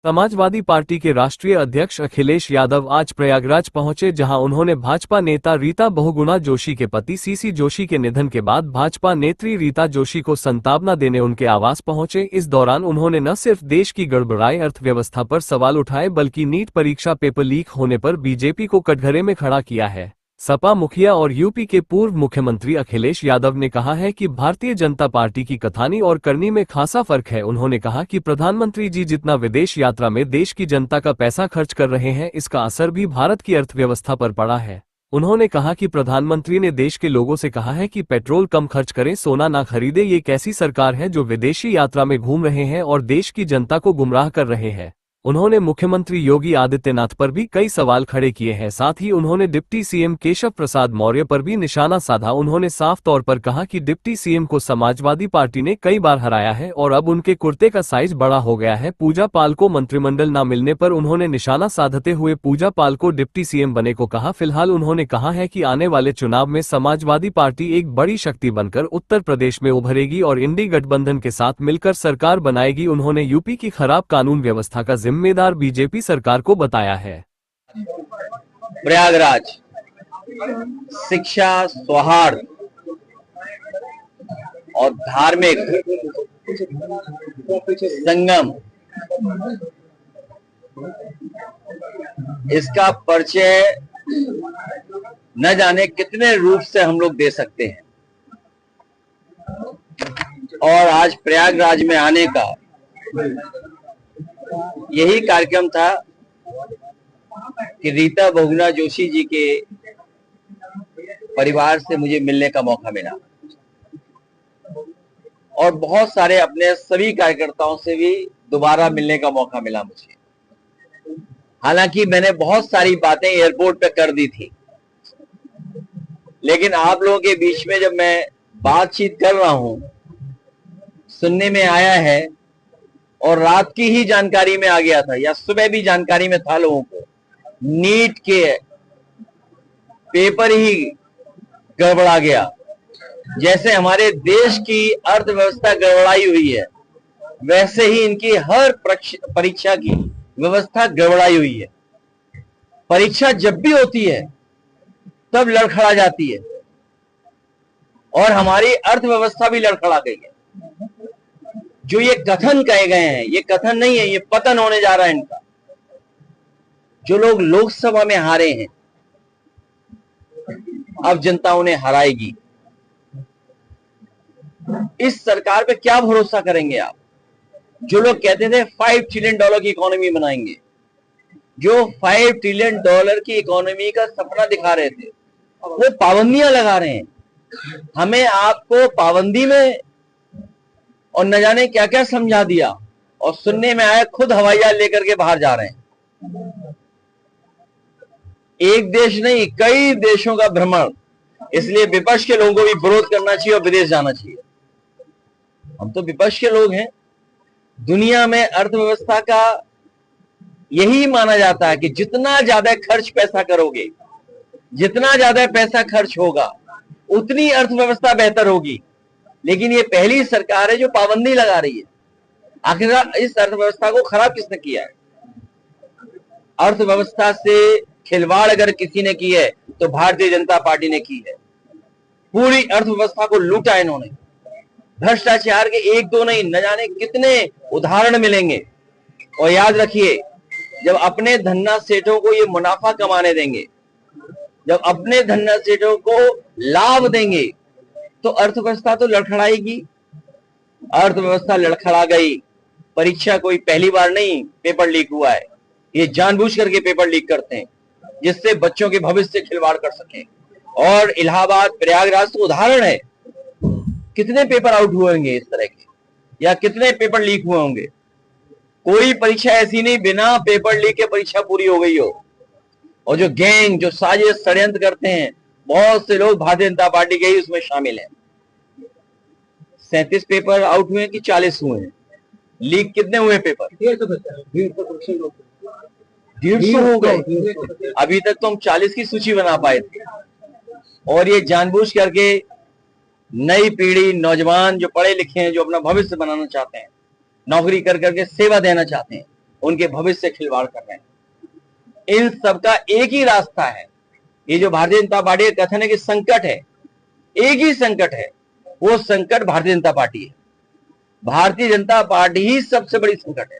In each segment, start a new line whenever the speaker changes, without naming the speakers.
Samajwadi party के राष्ट्रीय अध्यक्ष अखिलेश यादव आज प्रयागराज पहुंचे, जहां उन्होंने भाजपा नेता रीता बहुगुणा जोशी के पति सीसी जोशी के निधन के बाद भाजपा नेत्री रीता जोशी को सांत्वना देने उनके आवास पहुंचे। इस दौरान उन्होंने न सिर्फ देश की गड़बड़ाई अर्थव्यवस्था पर सवाल उठाए, बल्कि नीट परीक्षा पेपर लीक होने पर बीजेपी को कटघरे में खड़ा किया है। सपा मुखिया और यूपी के पूर्व मुख्यमंत्री अखिलेश यादव ने कहा है कि भारतीय जनता पार्टी की कथानी और करनी में खासा फर्क है। उन्होंने कहा कि प्रधानमंत्री जी जितना विदेश यात्रा में देश की जनता का पैसा खर्च कर रहे हैं, इसका असर भी भारत की अर्थव्यवस्था पर पड़ा है। उन्होंने कहा कि प्रधानमंत्री ने देश के लोगों से कहा है कि पेट्रोल कम खर्च करें, सोना ना खरीदे। ये कैसी सरकार है जो विदेशी यात्रा में घूम रहे हैं और देश की जनता को गुमराह कर रहे हैं। उन्होंने मुख्यमंत्री योगी आदित्यनाथ पर भी कई सवाल खड़े किए हैं। साथ ही उन्होंने डिप्टी सीएम केशव प्रसाद मौर्य पर भी निशाना साधा। उन्होंने साफ तौर पर कहा कि डिप्टी सीएम को समाजवादी पार्टी ने कई बार हराया है और अब उनके कुर्ते का साइज बड़ा हो गया है। पूजा पाल को मंत्रिमंडल न मिलने पर उन्होंने निशाना साधते हुए पूजा पाल को डिप्टी सीएम बने को कहा। फिलहाल उन्होंने कहा है कि आने वाले चुनाव में समाजवादी पार्टी एक बड़ी शक्ति बनकर उत्तर प्रदेश में उभरेगी और इंडी गठबंधन के साथ मिलकर सरकार बनाएगी। उन्होंने यूपी की खराब कानून व्यवस्था का जिम्मेदार बीजेपी सरकार को बताया है।
प्रयागराज शिक्षा, सौहार्द और धार्मिक संगम, इसका परिचय न जाने कितने रूप से हम लोग दे सकते हैं। और आज प्रयागराज में आने का यही कार्यक्रम था कि रीता बहुगुणा जोशी जी के परिवार से मुझे मिलने का मौका मिला और बहुत सारे अपने सभी कार्यकर्ताओं से भी दोबारा मिलने का मौका मिला मुझे। हालांकि मैंने बहुत सारी बातें एयरपोर्ट पे कर दी थी, लेकिन आप लोगों के बीच में जब मैं बातचीत कर रहा हूं, सुनने में आया है और रात की ही जानकारी में आ गया था या सुबह भी जानकारी में था लोगों को, नीट के पेपर ही गड़बड़ा गया। जैसे हमारे देश की अर्थव्यवस्था गड़बड़ाई हुई है, वैसे ही इनकी हर परीक्षा की व्यवस्था गड़बड़ाई हुई है। परीक्षा जब भी होती है तब लड़खड़ा जाती है और हमारी अर्थव्यवस्था भी लड़खड़ा गई है। जो ये कथन कहे गए हैं, ये कथन नहीं है, ये पतन होने जा रहा है इनका। जो लोग लोकसभा में हारे हैं, अब जनता उन्हें हराएगी। इस सरकार पे क्या भरोसा करेंगे आप? जो लोग कहते थे $5 ट्रिलियन की इकोनॉमी बनाएंगे, जो $5 ट्रिलियन की इकोनॉमी का सपना दिखा रहे थे, वो पाबंदियां लगा रहे हैं। हमें आपको पाबंदी में और न जाने क्या क्या समझा दिया और सुनने में आया खुद हवाई जहाज लेकर के बाहर जा रहे हैं। एक देश नहीं, कई देशों का भ्रमण। इसलिए विपक्ष के लोगों को भी विरोध करना चाहिए और विदेश जाना चाहिए। हम तो विपक्ष के लोग हैं। दुनिया में अर्थव्यवस्था का यही माना जाता है कि जितना ज्यादा खर्च पैसा करोगे, जितना ज्यादा पैसा खर्च होगा, उतनी अर्थव्यवस्था बेहतर होगी। लेकिन ये पहली सरकार है जो पाबंदी लगा रही है। आखिर इस अर्थव्यवस्था को खराब किसने किया है? अर्थव्यवस्था से खिलवाड़ अगर किसी ने की है तो भारतीय जनता पार्टी ने की है। पूरी अर्थव्यवस्था को लूटा इन्होंने। भ्रष्टाचार के एक दो नहीं, न जाने कितने उदाहरण मिलेंगे। और याद रखिए, जब अपने धन्ना सेठों को ये मुनाफा कमाने देंगे, जब अपने धन्ना सेठों को लाभ देंगे, तो अर्थव्यवस्था तो लड़खड़ाएगी। अर्थव्यवस्था लड़खड़ा गई। परीक्षा कोई पहली बार नहीं पेपर लीक हुआ है। ये जानबूझ करके पेपर लीक करते हैं जिससे बच्चों के भविष्य से खिलवाड़ कर सकें। और इलाहाबाद, प्रयागराज तो उदाहरण है। कितने पेपर आउट हुए होंगे इस तरह के, या कितने पेपर लीक हुए होंगे। कोई परीक्षा ऐसी नहीं बिना पेपर लीक के परीक्षा पूरी हो गई हो। और जो गैंग, जो साजिश षड्यंत्र करते हैं, बहुत से लोग भारतीय जनता पार्टी के ही उसमें शामिल हैं। 37 पेपर आउट हुए कि 40 हुए हैं? लीक कितने हुए पेपर? 150 हो गए। अभी तक तो हम 40 की सूची बना पाए थे। और ये जानबूझ करके नई पीढ़ी, नौजवान जो पढ़े लिखे हैं, जो अपना भविष्य बनाना चाहते हैं, नौकरी कर करके सेवा देना चाहते हैं, उनके भविष्य से खिलवाड़ कर रहे हैं। इन सबका एक ही रास्ता है। ये जो भारतीय जनता पार्टी का कथन है कि संकट है, एक ही संकट है, वो संकट भारतीय जनता पार्टी है। भारतीय जनता पार्टी ही सबसे बड़ी संकट है।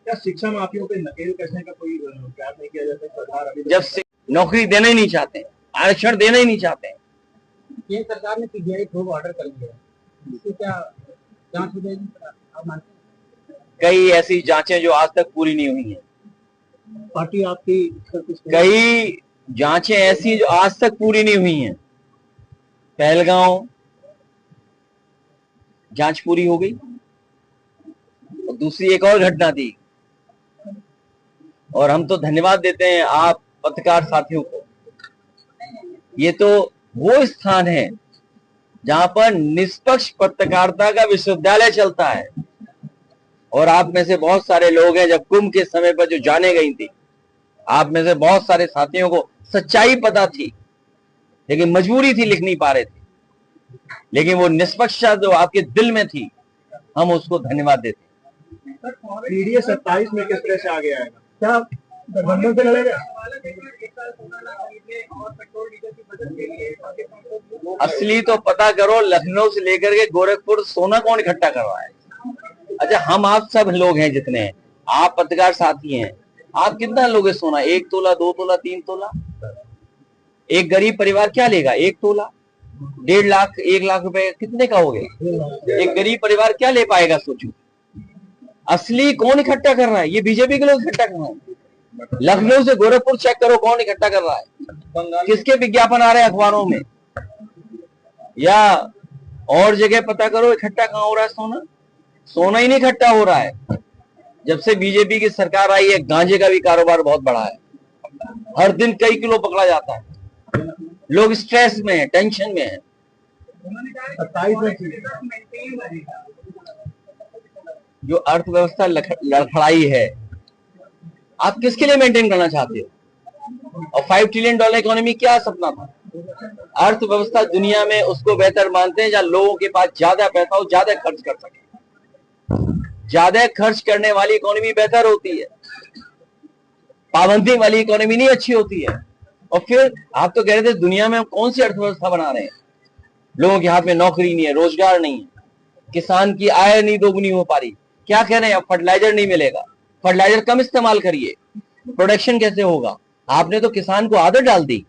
क्या शिक्षा माफियों पे नकेल कसने का कोई प्रयास नहीं किया जाता? सरकार अभी
जब से नौकरी देना ही नहीं चाहते, आरक्षण देना ही नहीं चाहते।
केंद्र सरकार ने सीबीआई प्रोब ऑर्डर कर लिया है, इससे क्या जांच हो जाएगी आप मानते हैं?
कई ऐसी जांचें जो आज तक पूरी नहीं हुई हैं।
पार्टी आपकी
कई जांचें ऐसी जो आज तक पूरी नहीं हुई हैं। पहलगांव जांच पूरी हो गई और दूसरी एक और घटना थी, और हम तो धन्यवाद देते हैं आप पत्रकार साथियों को। ये तो वो स्थान है जहां पर निष्पक्ष पत्रकारिता का विश्वविद्यालय चलता है, और आप में से बहुत सारे लोग हैं जब कुंभ के समय पर जो जाने गई थी, आप में से बहुत सारे साथियों को सच्चाई पता थी लेकिन मजबूरी थी, लिख नहीं पा रहे थे। लेकिन वो निष्पक्षता जो आपके दिल में थी, हम उसको धन्यवाद देते हैं।
पीडीए 27 में किस तरह से आगे आएगा? क्या गठबंधन से लड़ेगा?
असली तो पता करो, लखनऊ से लेकर के गोरखपुर सोना कौन इकट्ठा कर रहा है? अच्छा, हम आप सब लोग हैं जितने हैं, आप पत्रकार साथी हैं, आप कितना लोगे सोना? 1 तोला, 2 तोला, 3 तोला? एक गरीब परिवार क्या लेगा? 1 तोला, 1.5 लाख, 1 लाख रुपए कितने का हो गया? एक गरीब परिवार क्या ले पाएगा? सोचो, असली कौन इकट्ठा कर रहा है? ये बीजेपी के लोग इकट्ठा कर रहे हैं। लखनऊ से गोरखपुर चेक करो कौन इकट्ठा कर रहा है, किसके विज्ञापन आ रहे हैं अखबारों में, या और जगह पता करो इकट्ठा कहां हो रहा है सोना। सोना ही नहीं इकट्ठा हो रहा है। जब से बीजेपी की सरकार आई है, गांजे का भी कारोबार बहुत बढ़ा है। हर दिन कई किलो पकड़ा जाता है। लोग स्ट्रेस में है, टेंशन में है।
27 में
जो अर्थव्यवस्था लड़खड़ाई है, आप किसके लिए मेंटेन करना चाहते हो? और $5 ट्रिलियन इकोनॉमी क्या सपना था? अर्थव्यवस्था दुनिया में उसको बेहतर मानते हैं जहां लोगों के पास ज्यादा पैसा हो, ज्यादा खर्च कर सके। ज्यादा खर्च करने वाली इकोनॉमी बेहतर होती है, पाबंदी वाली इकोनॉमी नहीं अच्छी होती है। और फिर आप तो कह रहे थे दुनिया में हम कौन सी अर्थव्यवस्था बना रहे हैं? लोगों के हाथ में नौकरी नहीं है, रोजगार नहीं है, किसान की आय नहीं दोगुनी हो पा रही। क्या कह रहे हैं? अब फर्टिलाइजर नहीं मिलेगा, फर्टिलाइजर कम इस्तेमाल करिए, प्रोडक्शन कैसे होगा? आपने तो किसान को आदत डाल दी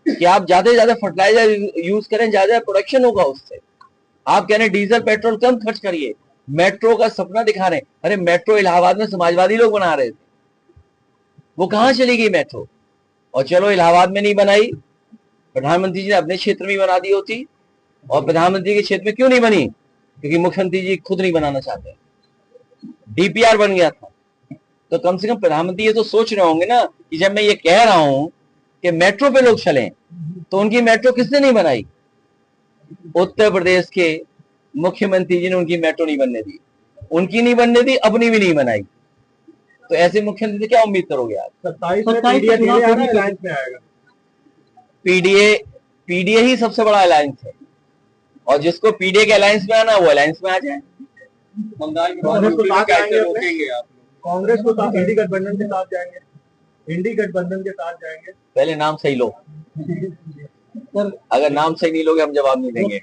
कि आप ज्यादा से ज्यादा फर्टिलाइजर यूज करें, ज्यादा प्रोडक्शन होगा उससे। आप कह रहे हैं डीजल पेट्रोल कम खर्च करिए, मेट्रो का सपना दिखा रहे हैं। अरे मेट्रो इलाहाबाद में समाजवादी लोग बना रहे थे, वो कहां चली गई मेट्रो? और चलो इलाहाबाद में नहीं बनाई, प्रधानमंत्री जी ने अपने क्षेत्र में बना दी होती। और प्रधानमंत्री के क्षेत्र में क्यों नहीं बनी? क्योंकि मुख्यमंत्री जी खुद नहीं बनाना चाहते। डीपीआर बन गया था। तो कम से कम प्रधानमंत्री ये तो सोच रहे होंगे ना कि जब मैं ये कह रहा हूं कि मेट्रो पे लोग चलें, तो उनकी मेट्रो किसने नहीं बनाई? उत्तर प्रदेश के मुख्यमंत्री जी ने उनकी मेट्रो नहीं बनने दी, उनकी नहीं बनने दी, अपनी भी नहीं बनाई। तो ऐसे मुख्यमंत्री से क्या उम्मीद करोगे आप?
27 में पीडीए अलायंस में आएगा।
पीडीए ही सबसे बड़ा अलायंस है, और जिसको पीडीए के अलायंस में आना, वो अलायंस में आ जाए।
बंगाल की कैसे रोकेंगे आप? कांग्रेस को साथ इंडी गठबंधन के साथ जाएंगे, इंडी गठबंधन के साथ जाएंगे।
पहले नाम सही लो, अगर नाम सही नहीं लोगे हम जवाब नहीं देंगे।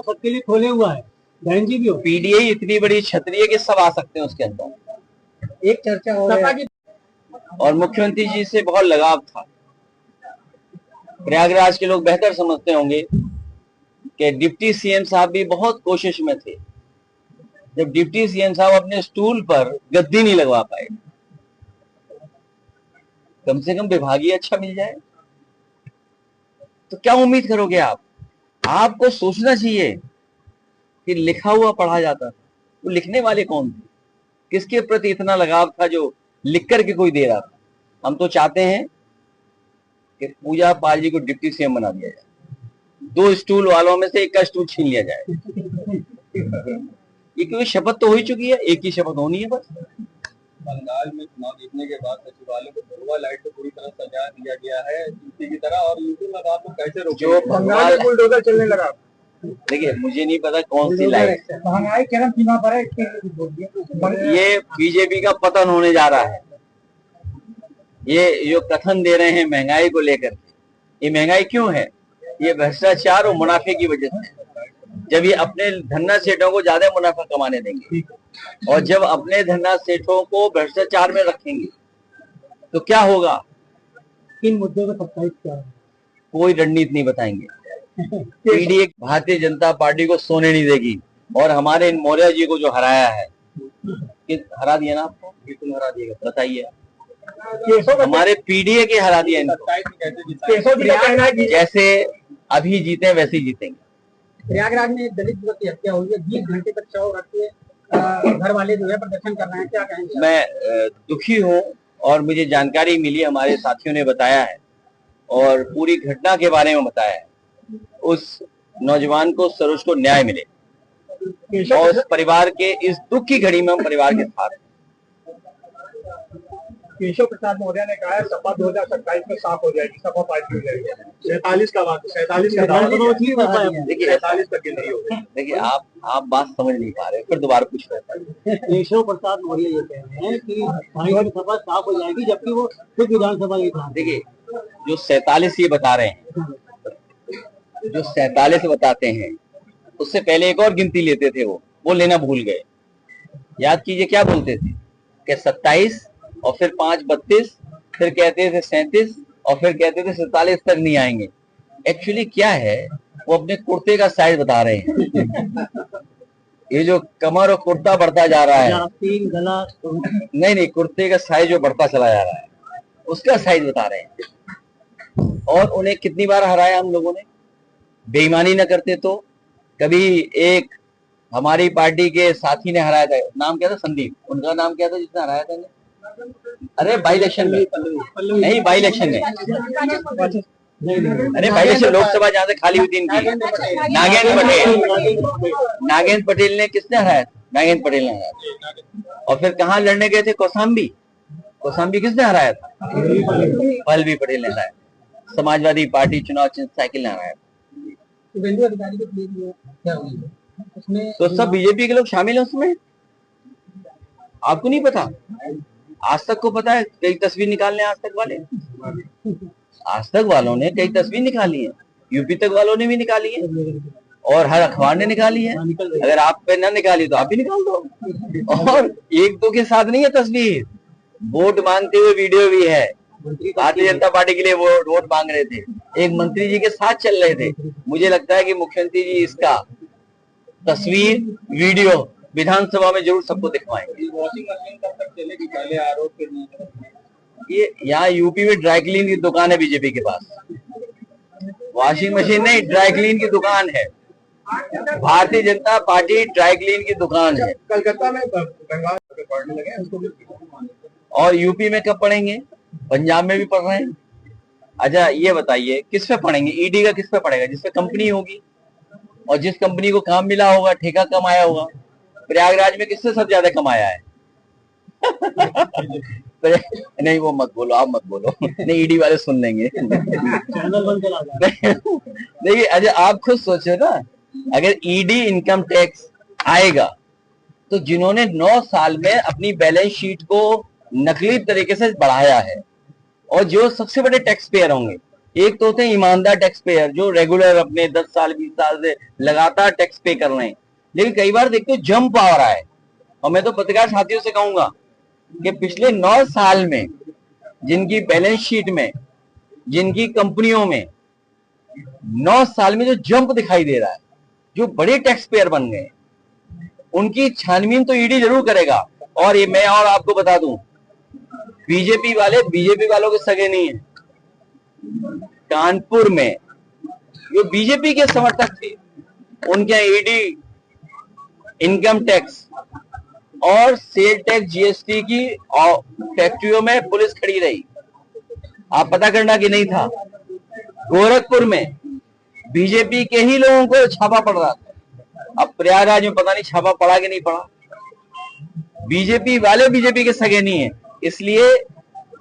सबके लिए खोले हुआ है, बहन जी भी हो।
पीडीए इतनी बड़ी छतरी है कि सब आ सकते हैं उसके अंदर।
एक चर्चा हो रहा है,
और मुख्यमंत्री जी से बहुत लगाव था। प्रयागराज के लोग बेहतर समझते होंगे कि डिप्टी सीएम साहब भी बहुत कोशिश में थे। जब डिप्टी सीएम साहब अपने स्टूल पर गद्दी नहीं लगवा पाए, कम से कम विभागीय अच्छा मिल जाए, तो क्या उम्मीद करोगे आप? आपको सोचना चाहिए कि लिखा हुआ पढ़ा जाता था, वो लिखने वाले कौन थे? किसके प्रति इतना लगाव था जो लिख करके कोई दे रहा था? हम तो चाहते हैं कि पूजा पाल जी को डिप्टी सीएम बना दिया जाए, 2 स्टूल वालों में से एक का स्टूल छीन लिया जाए। ये क्योंकि शपथ तो हो ही चुकी है, एक ही शपथ होनी है बस।
बंगाल में चुनाव जीतने के बाद सचिवालय को धुआं लाइट से पूरी तरह सजा दिया गया है यूपी की तरह, और यूपी में आप लोग कैसे रोके?
जो
बंगाल में बुलडोजर चलने लगा।
देखिए मुझे नहीं पता कौन सी लाइट,
महंगाई चरम सीमा पर है, इसके लिए कुछ बोलिए।
ये बीजेपी का पतन होने जा रहा है। ये जो कथन दे रहे हैं महंगाई को लेकर, ये महंगाई क्यों है? ये भ्रष्टाचार और मुनाफे की वजह से। जब ये अपने धन्ना सेठों को ज्यादा मुनाफा कमाने देंगे और जब अपने धन्ना सेठों को भ्रष्टाचार में रखेंगे तो क्या होगा?
किन मुद्दों पर 27 क्या है?
कोई रणनीति नहीं बताएंगे। पीडीए भारतीय जनता पार्टी को सोने नहीं देगी और हमारे इन मौर्य जी को जो हराया है, हरा दिया ना आपको, बिल्कुल हरा दिएगा, बताइए। हमारे पीडीए के हरा दिया इनको, जैसे अभी जीते वैसे ही जीतेंगे।
प्रयागराज में एक दलित युवक की हत्या हुई है, 20 घंटे तक शव रख के घर वाले जो है प्रदर्शन कर रहे हैं, क्या कहेंगे?
मैं दुखी हूँ और मुझे जानकारी मिली, हमारे साथियों ने बताया है और पूरी घटना के बारे में बताया है। उस नौजवान को सरोज को न्याय मिले और उस परिवार के इस दुख की घड़ी में हम परिवार के साथ।
केशव प्रसाद मौर्य ने कहा है सपा 2027 में साफ हो जाएगी, सपा पार्टी हो जाएगी। 47 का बात, 47 का
देखिए
47 तक गिनती होगी।
देखिए आप बात समझ नहीं पा रहे, फिर दोबारा पूछ रहे हैं।
केशव प्रसाद मौर्य ये कह रहे हैं कि भाई सपा साफ हो जाएगी, जबकि वो खुद विधानसभा ही था।
देखिए जो 47 ये बता रहे हैं, जो 47 बताते हैं, उससे पहले एक और गिनती लेते थे, वो लेना भूल गए। याद कीजिए क्या बोलते थे कि 27 और फिर 5 32, फिर कहते थे 37 और फिर कहते थे 47 तक नहीं आएंगे। एक्चुअली क्या है, वो अपने कुर्ते का साइज बता रहे हैं। ये जो कमर और कुर्ता बढ़ता जा रहा है,
गला,
नहीं कुर्ते का साइज जो बढ़ता चला जा रहा है उसका साइज बता रहे हैं। और उन्हें कितनी बार हराया हम लोगों ने, बेईमानी न करते तो। कभी एक हमारी पार्टी के साथी ने हराया था, नाम क्या था, संदीप, उनका नाम क्या था जिसने हराया था? अरे बाई इलेक्शन में नहीं, बाई इलेक्शन में, अरे बाई इलेक्शन लोकसभा जहाँ से खाली हुई थी इनकी, नागेंद्र पटेल ने किसने हराया? नागेंद्र पटेल ने हराया। और फिर कहाँ लड़ने गए थे? कौशाम्बी किसने हराया था? पल्लवी पटेल ने हराया। समाजवादी पार्टी चुनाव चिन्ह साइकिल ने हराया। तो सब बीजेपी के लोग शामिल हैं उसमें, आपको नहीं पता? आज तक को पता है, कई तस्वीर निकालने आज तक वाले, आज तक वालों ने कई तस्वीर निकाली है, यूपी तक वालों ने भी निकाली है और हर अखबार ने निकाली है। अगर आप पे ना निकाली तो आप भी निकाल दो। और एक दो के साथ नहीं है तस्वीर, वोट मांगते हुए वीडियो भी है। भारतीय जनता पार्टी के लिए वो वोट मांग रहे थे, एक मंत्री जी के साथ चल रहे थे। मुझे लगता है कि मुख्यमंत्री जी इसका तस्वीर वीडियो विधानसभा में जरूर सबको दिखवाएंगे।
वॉशिंग मशीन कब तक चलेगी? पहले आरोप,
ये यहाँ यूपी में ड्राई क्लीन की दुकान है बीजेपी के पास, वॉशिंग मशीन नहीं, ड्राई क्लीन की दुकान है। Bharatiya Janata party dry clean की दुकान है।
कलकत्ता में बंगाल पढ़ने लगे उसको,
और यूपी में कब पढ़ेंगे? पंजाब में भी पढ़ रहे हैं। अच्छा ये बताइए किस पे पढ़ेंगे? ईडी का किस पे पड़ेगा? जिस पे कंपनी होगी और जिस कंपनी को काम मिला होगा, ठेका कमाया होगा। प्रयागराज में किससे सब ज्यादा कमाया है? नहीं वो मत बोलो, आप मत बोलो, नहीं ईडी वाले सुन लेंगे। देखिए अच्छा आप खुद सोचो ना, अगर ईडी इनकम टैक्स आएगा तो जिन्होंने 9 साल में अपनी बैलेंस शीट को नकली तरीके से बढ़ाया है, और जो सबसे बड़े टैक्स पेयर होंगे, एक तो होते हैं ईमानदार टैक्स पेयर जो रेगुलर अपने 10 साल 20 साल से लगातार टैक्स पे कर रहे हैं, लेकिन कई बार देखते हो जंप आ रहा है। और मैं तो पत्रकार साथियों से कहूंगा कि पिछले 9 साल में जिनकी बैलेंस शीट में, जिनकी कंपनियों में 9 साल में जो जंप दिखाई दे रहा है, जो बड़े टैक्स पेयर बन गए, उनकी छानबीन तो ईडी जरूर करेगा। और ये मैं और आपको बता दूं, बीजेपी वालों के सगे नहीं है। कानपुर में जो बीजेपी के समर्थक थे, उनके ईडी, इनकम टैक्स और सेल टैक्स, जीएसटी की फैक्ट्रियों में पुलिस खड़ी रही। आप पता करना कि नहीं था। गोरखपुर में बीजेपी के ही लोगों को छापा पड़ रहा था। अब प्रयागराज में पता नहीं छापा पड़ा कि नहीं पड़ा। बीजेपी वाले बीजेपी के सगे नहीं है, इसलिए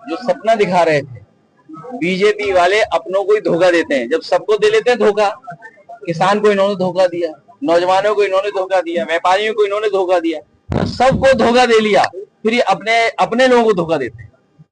जो सपना दिखा रहे थे, बीजेपी वाले अपनों को ही धोखा देते हैं। जब सबको दे लेते हैं धोखा, किसान को इन्होंने धोखा दिया, नौजवानों को इन्होंने धोखा दिया, व्यापारियों को इन्होंने धोखा दिया, सबको धोखा दे लिया, फिर ये अपने लोगों को धोखा देते हैं।